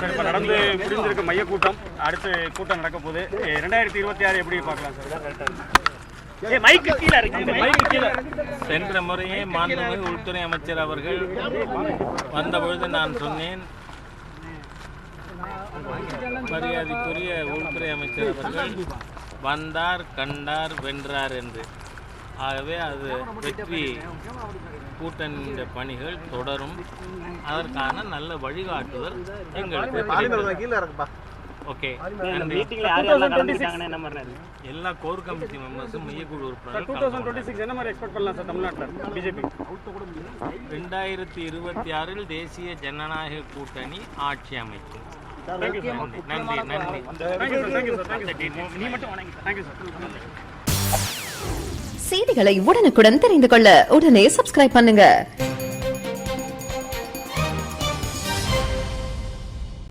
இப்போ நடந்து முடிஞ்சிருக்க மைய கூட்டம், அடுத்து கூட்டம் நடக்க போகுது. 2026 எப்படி பார்க்கலாம் சார்? சென்ற முறையே மாண்புமிகு உள்துறை அமைச்சர் அவர்கள் வந்தபொழுது நான் சொன்னேன், மரியாதைக்குரிய உள்துறை அமைச்சர் அவர்கள் வந்தார், கண்டார், வென்றார் என்று. ஆகவே அது வெற்றி கூட்டணியின் பணிகள் தொடரும். அதற்கான நல்ல வழிகாட்டுதல் எங்களுக்கு. ஓகே, எல்லா கோர் கமிட்டி மெம்பர்ஸும் மையக்குழு உறுப்பினர்கள் 2026 என்ன மாதிரி எக்ஸ்பெக்ட் பண்ணலாம் சார் தமிழ்நாட்டில் பிஜேபி? 2026 தேசிய ஜனநாயக கூட்டணி ஆட்சி அமைக்கும். நன்றி. செய்திகளை உடனுக்குடன் தெரிந்து கொள்ள உடனே சப்ஸ்கிரைப் பண்ணுங்க.